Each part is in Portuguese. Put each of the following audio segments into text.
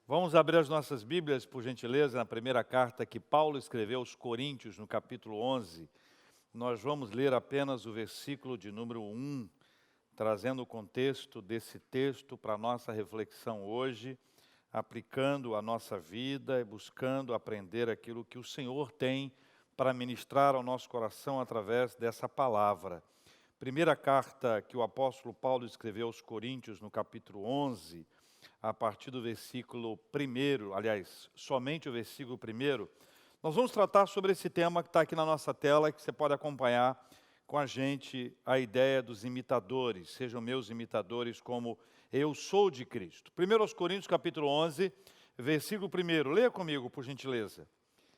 Vamos abrir as nossas Bíblias, por gentileza, na primeira carta que Paulo escreveu aos Coríntios, no capítulo 11. Nós vamos ler apenas o versículo de número 1, trazendo o contexto desse texto para a nossa reflexão hoje, aplicando a nossa vida e buscando aprender aquilo que o Senhor tem para ministrar ao nosso coração através dessa palavra. Primeira carta que o apóstolo Paulo escreveu aos Coríntios, no capítulo 11, a partir do versículo 1, aliás, somente o versículo 1, nós vamos tratar sobre esse tema que está aqui na nossa tela, que você pode acompanhar com a gente, a ideia dos imitadores. Sejam meus imitadores como eu sou de Cristo. 1 aos Coríntios, capítulo 11, versículo 1. Leia comigo, por gentileza.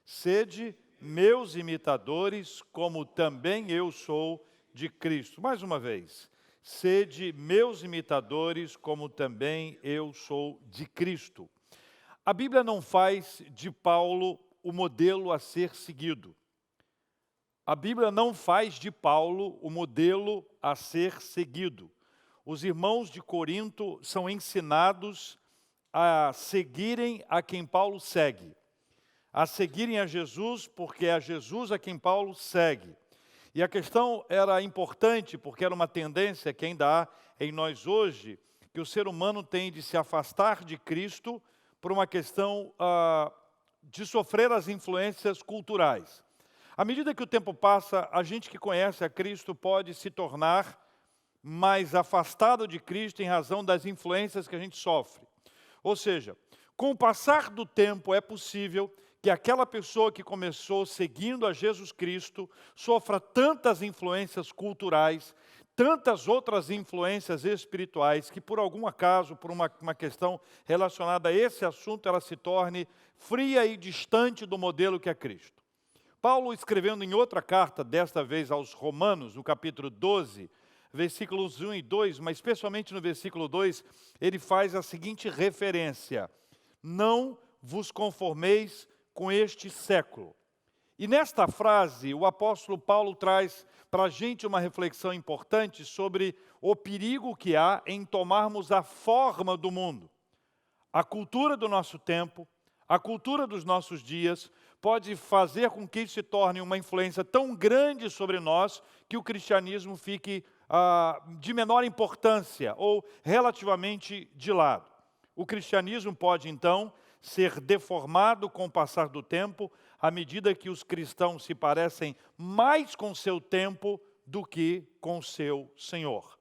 Sede meus imitadores, como também eu sou de Cristo. Mais uma vez. Sede meus imitadores, como também eu sou de Cristo. A Bíblia não faz de Paulo o modelo a ser seguido. A Bíblia não faz de Paulo o modelo a ser seguido. Os irmãos de Corinto são ensinados a seguirem a quem Paulo segue. A seguirem a Jesus, porque é a Jesus a quem Paulo segue. E a questão era importante, porque era uma tendência que ainda há em nós hoje, que o ser humano tem de se afastar de Cristo por uma questão de sofrer as influências culturais. À medida que o tempo passa, a gente que conhece a Cristo pode se tornar mais afastado de Cristo em razão das influências que a gente sofre. Ou seja, com o passar do tempo é possível que aquela pessoa que começou seguindo a Jesus Cristo sofra tantas influências culturais, tantas outras influências espirituais, que por algum acaso, por uma questão relacionada a esse assunto, ela se torne fria e distante do modelo que é Cristo. Paulo, escrevendo em outra carta, desta vez aos Romanos, no capítulo 12, versículos 1 e 2, mas especialmente no versículo 2, ele faz a seguinte referência: não vos conformeis com este século. E nesta frase, o apóstolo Paulo traz para a gente uma reflexão importante sobre o perigo que há em tomarmos a forma do mundo. A cultura do nosso tempo, a cultura dos nossos dias, pode fazer com que isso se torne uma influência tão grande sobre nós que o cristianismo fique de menor importância ou relativamente de lado. O cristianismo pode, então, ser deformado com o passar do tempo, à medida que os cristãos se parecem mais com seu tempo do que com seu Senhor.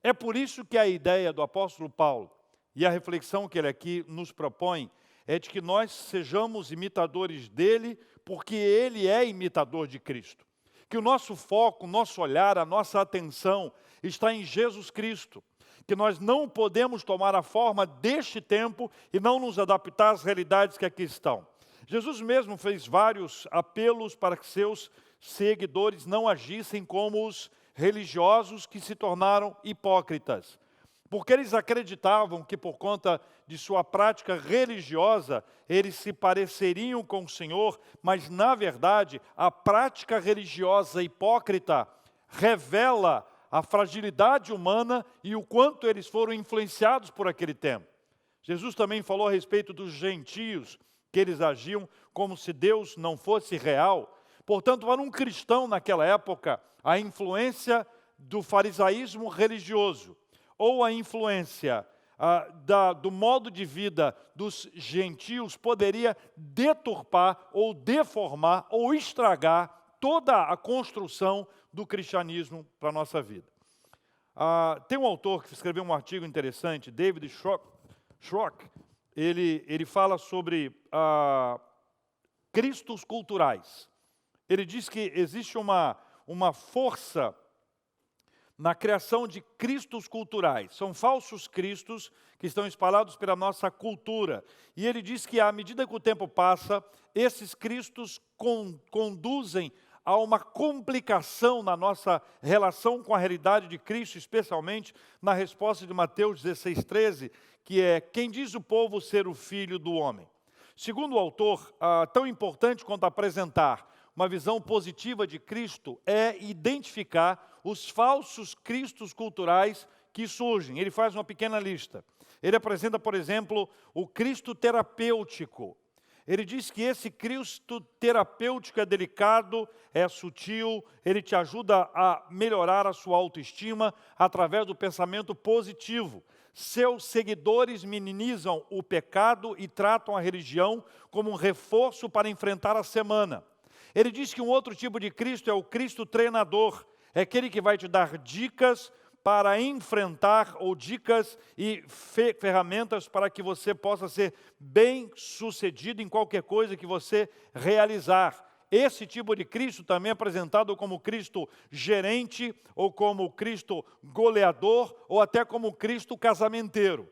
É por isso que a ideia do apóstolo Paulo e a reflexão que ele aqui nos propõe é de que nós sejamos imitadores dele, porque ele é imitador de Cristo. Que o nosso foco, o nosso olhar, a nossa atenção está em Jesus Cristo. Que nós não podemos tomar a forma deste tempo e não nos adaptar às realidades que aqui estão. Jesus mesmo fez vários apelos para que seus seguidores não agissem como os religiosos que se tornaram hipócritas. Porque eles acreditavam que por conta de sua prática religiosa, eles se pareceriam com o Senhor, mas na verdade a prática religiosa hipócrita revela a fragilidade humana e o quanto eles foram influenciados por aquele tempo. Jesus também falou a respeito dos gentios, que eles agiam como se Deus não fosse real. Portanto, para um cristão naquela época, a influência do farisaísmo religioso, ou a influência do modo de vida dos gentios, poderia deturpar, ou deformar, ou estragar toda a construção do cristianismo para a nossa vida. Tem um autor que escreveu um artigo interessante, David Schrock. Ele fala sobre cristos culturais. Ele diz que existe uma força na criação de cristos culturais. São falsos cristos que estão espalhados pela nossa cultura. E ele diz que à medida que o tempo passa, esses cristos conduzem há uma complicação na nossa relação com a realidade de Cristo, especialmente na resposta de Mateus 16:13, que é: quem diz o povo ser o filho do homem? Segundo o autor, tão importante quanto apresentar uma visão positiva de Cristo é identificar os falsos cristos culturais que surgem. Ele faz uma pequena lista. Ele apresenta, por exemplo, o Cristo terapêutico. Ele diz que esse Cristo terapêutico é delicado, é sutil, ele te ajuda a melhorar a sua autoestima através do pensamento positivo. Seus seguidores minimizam o pecado e tratam a religião como um reforço para enfrentar a semana. Ele diz que um outro tipo de Cristo é o Cristo treinador. É aquele que vai te dar dicas para enfrentar, ou dicas e ferramentas para que você possa ser bem-sucedido em qualquer coisa que você realizar. Esse tipo de Cristo também é apresentado como Cristo gerente, ou como Cristo goleador, ou até como Cristo casamenteiro.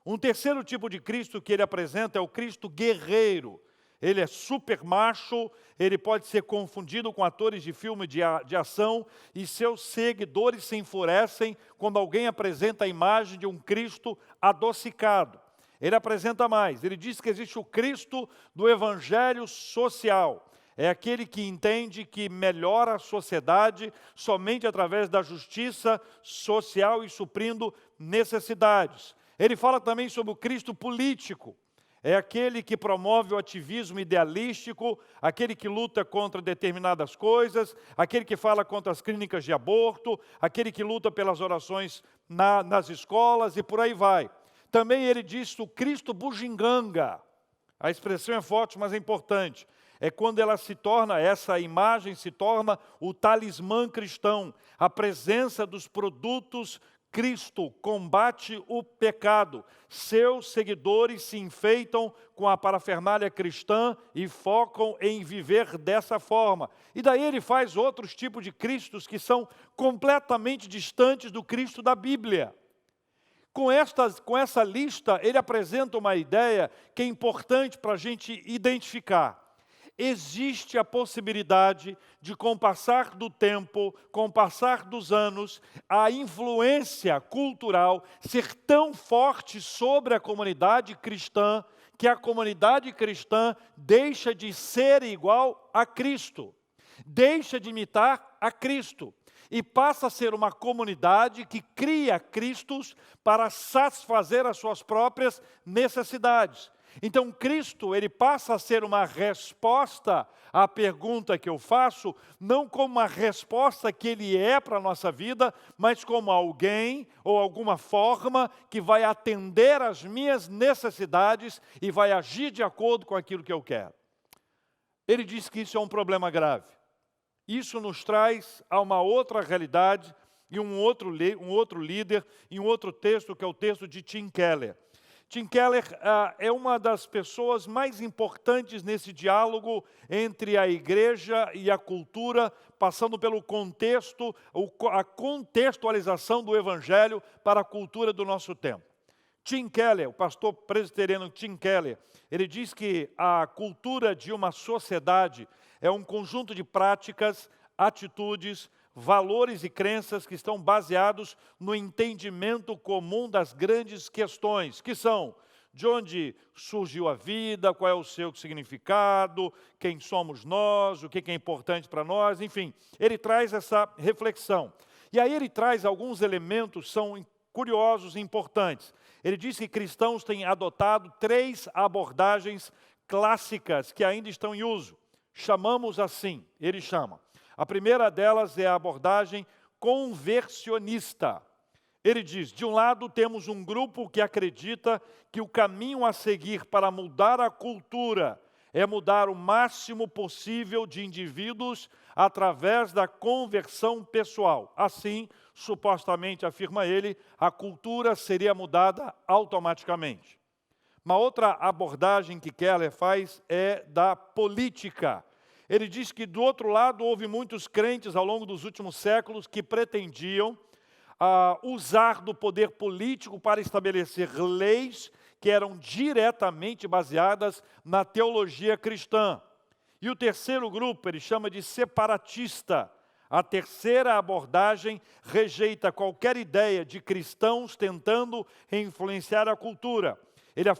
Um terceiro tipo de Cristo que ele apresenta é o Cristo guerreiro. Ele é super macho, ele pode ser confundido com atores de filme de ação, e seus seguidores se enfurecem quando alguém apresenta a imagem de um Cristo adocicado. Ele apresenta mais, ele diz que existe o Cristo do evangelho social. É aquele que entende que melhora a sociedade somente através da justiça social e suprindo necessidades. Ele fala também sobre o Cristo político. É aquele que promove o ativismo idealístico, aquele que luta contra determinadas coisas, aquele que fala contra as clínicas de aborto, aquele que luta pelas orações nas escolas e por aí vai. Também ele diz o Cristo bugiganga. A expressão é forte, mas é importante. É quando essa imagem se torna o talismã cristão, a presença dos produtos Cristo combate o pecado. Seus seguidores se enfeitam com a parafernália cristã e focam em viver dessa forma. E daí ele faz outros tipos de Cristos que são completamente distantes do Cristo da Bíblia. Com essa lista, ele apresenta uma ideia que é importante para a gente identificar. Existe a possibilidade de, com o passar do tempo, com o passar dos anos, a influência cultural ser tão forte sobre a comunidade cristã, que a comunidade cristã deixa de ser igual a Cristo, deixa de imitar a Cristo, e passa a ser uma comunidade que cria Cristos para satisfazer as suas próprias necessidades. Então, Cristo, ele passa a ser uma resposta à pergunta que eu faço, não como uma resposta que ele é para a nossa vida, mas como alguém ou alguma forma que vai atender às minhas necessidades e vai agir de acordo com aquilo que eu quero. Ele diz que isso é um problema grave. Isso nos traz a uma outra realidade e um outro líder, e um outro texto, que é o texto de Tim Keller. Tim Keller é uma das pessoas mais importantes nesse diálogo entre a igreja e a cultura, passando pelo contexto, a contextualização do evangelho para a cultura do nosso tempo. Tim Keller, o pastor presbiteriano Tim Keller, ele diz que a cultura de uma sociedade é um conjunto de práticas, atitudes, valores e crenças que estão baseados no entendimento comum das grandes questões, que são de onde surgiu a vida, qual é o seu significado, quem somos nós, o que é importante para nós, enfim. Ele traz essa reflexão. E aí ele traz alguns elementos que são curiosos e importantes. Ele diz que cristãos têm adotado 3 abordagens clássicas que ainda estão em uso. Chamamos assim, ele chama. A primeira delas é a abordagem conversionista. Ele diz, de um lado temos um grupo que acredita que o caminho a seguir para mudar a cultura é mudar o máximo possível de indivíduos através da conversão pessoal. Assim, supostamente, afirma ele, a cultura seria mudada automaticamente. Uma outra abordagem que Keller faz é da política. Ele diz que, do outro lado, houve muitos crentes ao longo dos últimos séculos que pretendiam usar do poder político para estabelecer leis que eram diretamente baseadas na teologia cristã. E o terceiro grupo, ele chama de separatista. A terceira abordagem rejeita qualquer ideia de cristãos tentando influenciar a cultura. Ela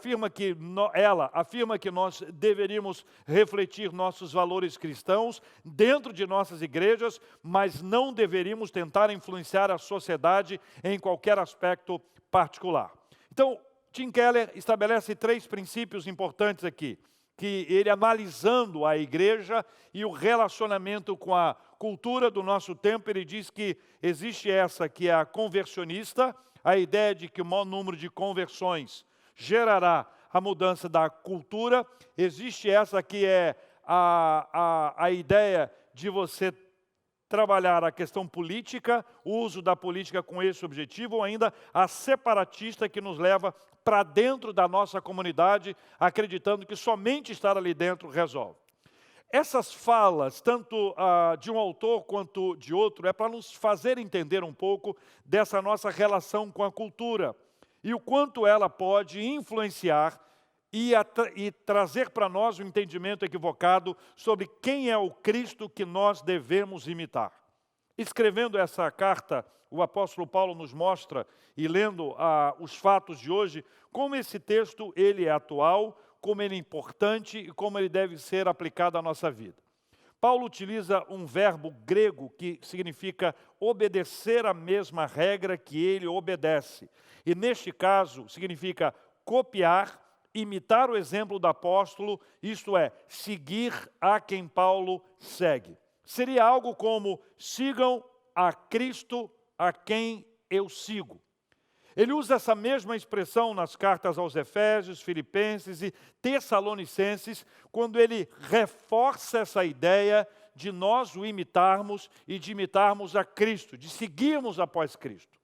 afirma que nós deveríamos refletir nossos valores cristãos dentro de nossas igrejas, mas não deveríamos tentar influenciar a sociedade em qualquer aspecto particular. Então, Tim Keller estabelece 3 princípios importantes aqui, que ele, analisando a igreja e o relacionamento com a cultura do nosso tempo, ele diz que existe essa que é a conversionista, a ideia de que o maior número de conversões gerará a mudança da cultura. Existe essa que é a ideia de você trabalhar a questão política, o uso da política com esse objetivo, ou ainda a separatista que nos leva para dentro da nossa comunidade, acreditando que somente estar ali dentro resolve. Essas falas, tanto de um autor quanto de outro, é para nos fazer entender um pouco dessa nossa relação com a cultura e o quanto ela pode influenciar e trazer para nós um entendimento equivocado sobre quem é o Cristo que nós devemos imitar. Escrevendo essa carta, o apóstolo Paulo nos mostra, e lendo os fatos de hoje, como esse texto ele é atual, como ele é importante e como ele deve ser aplicado à nossa vida. Paulo utiliza um verbo grego que significa obedecer a mesma regra que ele obedece. E neste caso, significa copiar, imitar o exemplo do apóstolo, isto é, seguir a quem Paulo segue. Seria algo como, sigam a Cristo a quem eu sigo. Ele usa essa mesma expressão nas cartas aos Efésios, Filipenses e Tessalonicenses, quando ele reforça essa ideia de nós o imitarmos e de imitarmos a Cristo, de seguirmos após Cristo.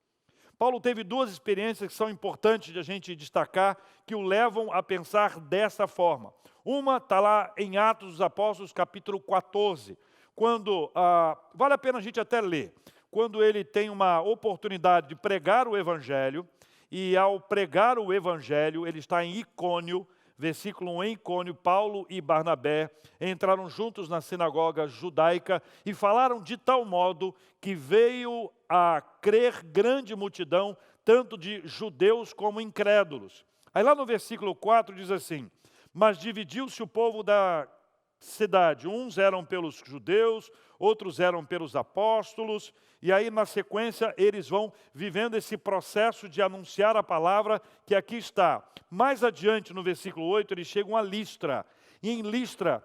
Paulo teve 2 experiências que são importantes de a gente destacar, que o levam a pensar dessa forma. Uma está lá em Atos dos Apóstolos, capítulo 14, quando, vale a pena a gente até ler, quando ele tem uma oportunidade de pregar o Evangelho, e ao pregar o Evangelho, ele está em Icônio, versículo 1, em Icônio, Paulo e Barnabé entraram juntos na sinagoga judaica e falaram de tal modo que veio a crer grande multidão, tanto de judeus como incrédulos. Aí lá no versículo 4 diz assim, mas dividiu-se o povo da cidade, uns eram pelos judeus, outros eram pelos apóstolos, e aí na sequência eles vão vivendo esse processo de anunciar a palavra que aqui está. Mais adiante no versículo 8 eles chegam a Listra, e em Listra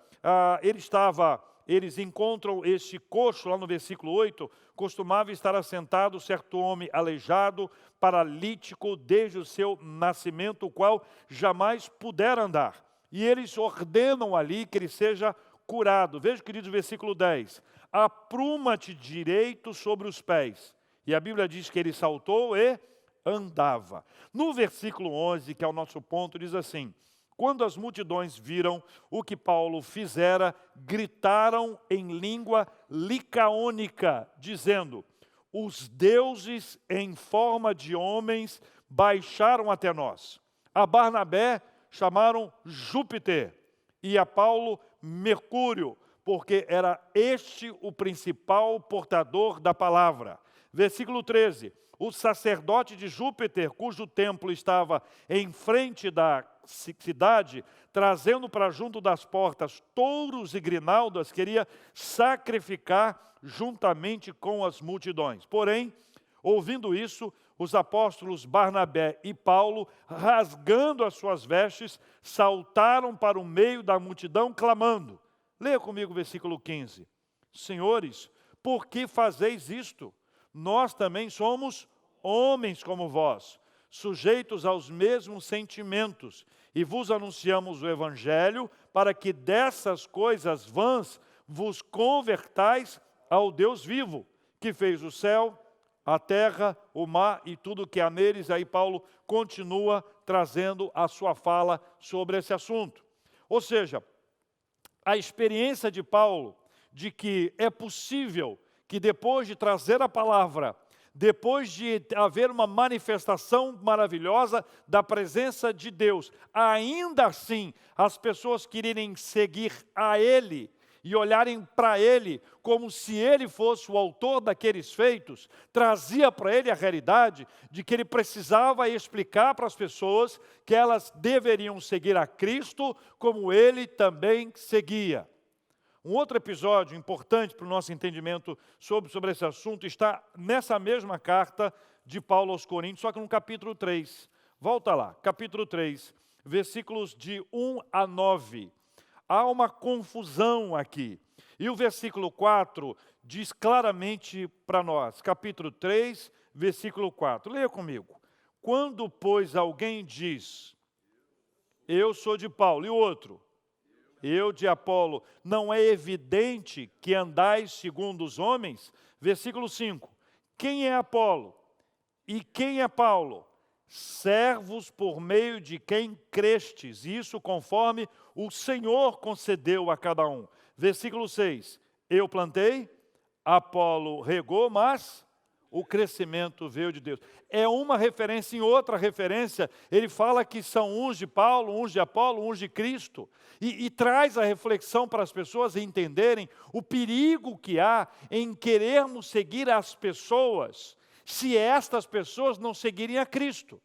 eles encontram este coxo lá no versículo 8, costumava estar assentado certo homem aleijado, paralítico desde o seu nascimento, o qual jamais pudera andar. E eles ordenam ali que ele seja curado. Veja o que diz o versículo 10. Apruma-te direito sobre os pés. E a Bíblia diz que ele saltou e andava. No versículo 11, que é o nosso ponto, diz assim, quando as multidões viram o que Paulo fizera, gritaram em língua licaônica, dizendo, os deuses em forma de homens baixaram até nós. A Barnabé chamaram Júpiter e a Paulo Mercúrio, porque era este o principal portador da palavra. Versículo 13, o sacerdote de Júpiter, cujo templo estava em frente da cidade, trazendo para junto das portas touros e grinaldas, queria sacrificar juntamente com as multidões. Porém, ouvindo isso, os apóstolos Barnabé e Paulo, rasgando as suas vestes, saltaram para o meio da multidão, clamando. Leia comigo o versículo 15. Senhores, por que fazeis isto? Nós também somos homens como vós, sujeitos aos mesmos sentimentos, e vos anunciamos o Evangelho, para que dessas coisas vãs vos convertais ao Deus vivo, que fez o céu, a terra, o mar e tudo que há neles. Aí Paulo continua trazendo a sua fala sobre esse assunto. Ou seja, a experiência de Paulo de que é possível que depois de trazer a palavra, depois de haver uma manifestação maravilhosa da presença de Deus, ainda assim as pessoas quererem seguir a Ele e olharem para ele como se ele fosse o autor daqueles feitos, trazia para ele a realidade de que ele precisava explicar para as pessoas que elas deveriam seguir a Cristo como ele também seguia. Um outro episódio importante para o nosso entendimento sobre esse assunto está nessa mesma carta de Paulo aos Coríntios, só que no capítulo 3. Volta lá, capítulo 3, versículos de 1 a 9. Há uma confusão aqui. E o versículo 4 diz claramente para nós, capítulo 3, versículo 4. Leia comigo. Quando, pois, alguém diz, eu sou de Paulo, e o outro, eu de Apolo, não é evidente que andais segundo os homens? Versículo 5. Quem é Apolo? E quem é Paulo? Servos por meio de quem crestes, isso conforme o Senhor concedeu a cada um. Versículo 6. Eu plantei, Apolo regou, mas o crescimento veio de Deus. É uma referência. Em outra referência, ele fala que são uns de Paulo, uns de Apolo, uns de Cristo. E traz a reflexão para as pessoas entenderem o perigo que há em querermos seguir as pessoas, se estas pessoas não seguirem a Cristo.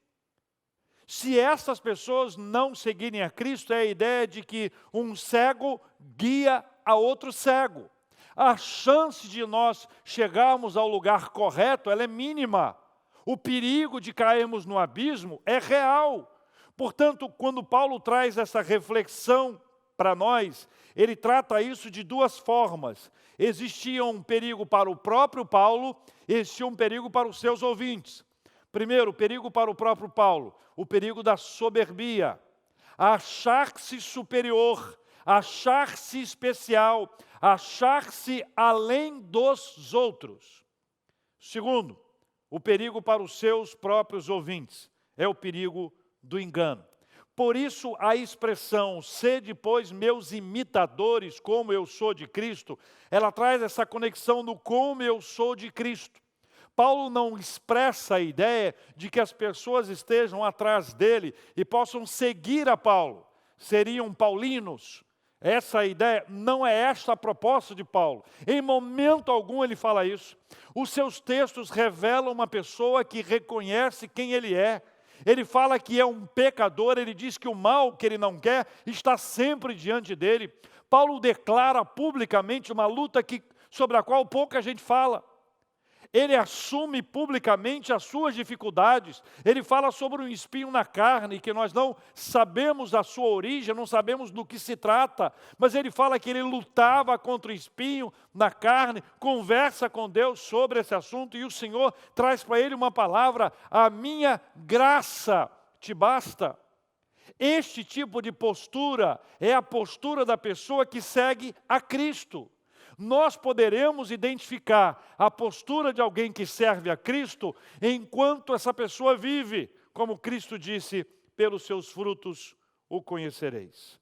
Se estas pessoas não seguirem a Cristo, é a ideia de que um cego guia a outro cego. A chance de nós chegarmos ao lugar correto, ela é mínima. O perigo de cairmos no abismo é real. Portanto, quando Paulo traz essa reflexão para nós, ele trata isso de duas formas. Existia um perigo para o próprio Paulo, existia um perigo para os seus ouvintes. Primeiro, o perigo para o próprio Paulo, o perigo da soberbia, achar-se superior, achar-se especial, achar-se além dos outros. Segundo, o perigo para os seus próprios ouvintes, é o perigo do engano. Por isso a expressão, sede, pois, meus imitadores, como eu sou de Cristo, ela traz essa conexão do como eu sou de Cristo. Paulo não expressa a ideia de que as pessoas estejam atrás dele e possam seguir a Paulo. Seriam paulinos. Essa ideia não é esta a proposta de Paulo. Em momento algum ele fala isso. Os seus textos revelam uma pessoa que reconhece quem ele é. Ele fala que é um pecador, ele diz que o mal que ele não quer está sempre diante dele. Paulo declara publicamente uma luta sobre a qual pouca gente fala. Ele assume publicamente as suas dificuldades. Ele fala sobre um espinho na carne, que nós não sabemos a sua origem, não sabemos do que se trata. Mas ele fala que ele lutava contra o espinho na carne, conversa com Deus sobre esse assunto, e o Senhor traz para ele uma palavra: a minha graça te basta. Este tipo de postura é a postura da pessoa que segue a Cristo. Nós poderemos identificar a postura de alguém que serve a Cristo enquanto essa pessoa vive. Como Cristo disse, pelos seus frutos o conhecereis.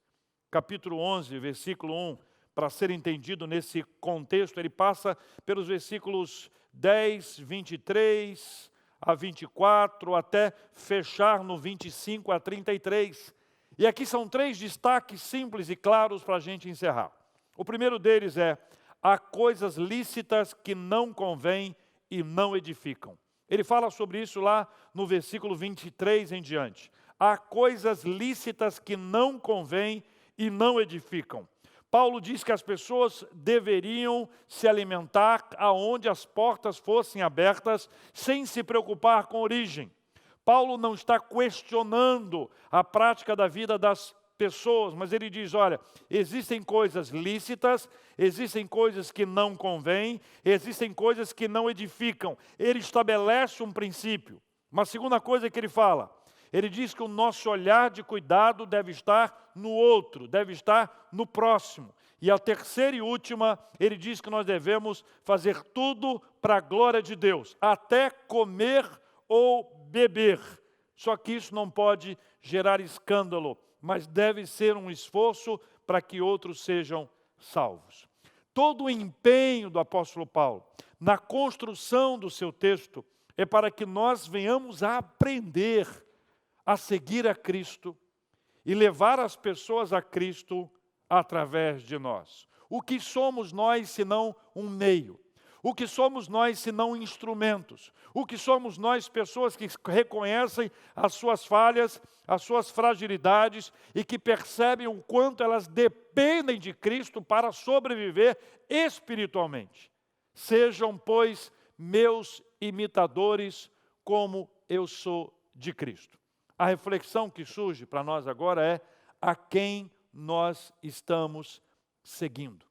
Capítulo 11, versículo 1, para ser entendido nesse contexto, ele passa pelos versículos 10, 23 a 24, até fechar no 25 a 33. E aqui são três destaques simples e claros para a gente encerrar. O primeiro deles é: há coisas lícitas que não convêm e não edificam. Ele fala sobre isso lá no versículo 23 em diante. Há coisas lícitas que não convêm e não edificam. Paulo diz que as pessoas deveriam se alimentar aonde as portas fossem abertas, sem se preocupar com a origem. Paulo não está questionando a prática da vida das pessoas, mas ele diz: olha, existem coisas lícitas, existem coisas que não convêm, existem coisas que não edificam. Ele estabelece um princípio. Uma segunda coisa que ele fala, ele diz que o nosso olhar de cuidado deve estar no outro, deve estar no próximo. E a terceira e última, ele diz que nós devemos fazer tudo para a glória de Deus, até comer ou beber. Só que isso não pode gerar escândalo, mas deve ser um esforço para que outros sejam salvos. Todo o empenho do apóstolo Paulo na construção do seu texto é para que nós venhamos a aprender a seguir a Cristo e levar as pessoas a Cristo através de nós. O que somos nós senão um meio? O que somos nós senão instrumentos? O que somos nós, pessoas que reconhecem as suas falhas, as suas fragilidades e que percebem o quanto elas dependem de Cristo para sobreviver espiritualmente. Sejam, pois, meus imitadores como eu sou de Cristo. A reflexão que surge para nós agora é: a quem nós estamos seguindo?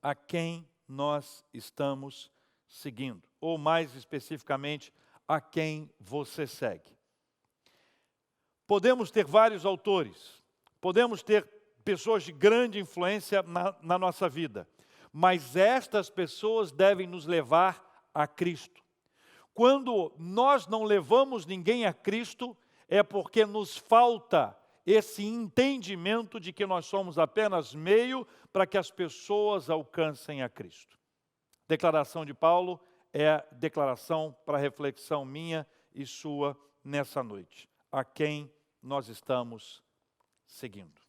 A quem nós estamos seguindo? Ou mais especificamente, a quem você segue? Podemos ter vários autores, podemos ter pessoas de grande influência na nossa vida, mas estas pessoas devem nos levar a Cristo. Quando nós não levamos ninguém a Cristo, é porque nos falta esse entendimento de que nós somos apenas meio para que as pessoas alcancem a Cristo. Declaração de Paulo é a declaração para reflexão minha e sua nessa noite. A quem nós estamos seguindo?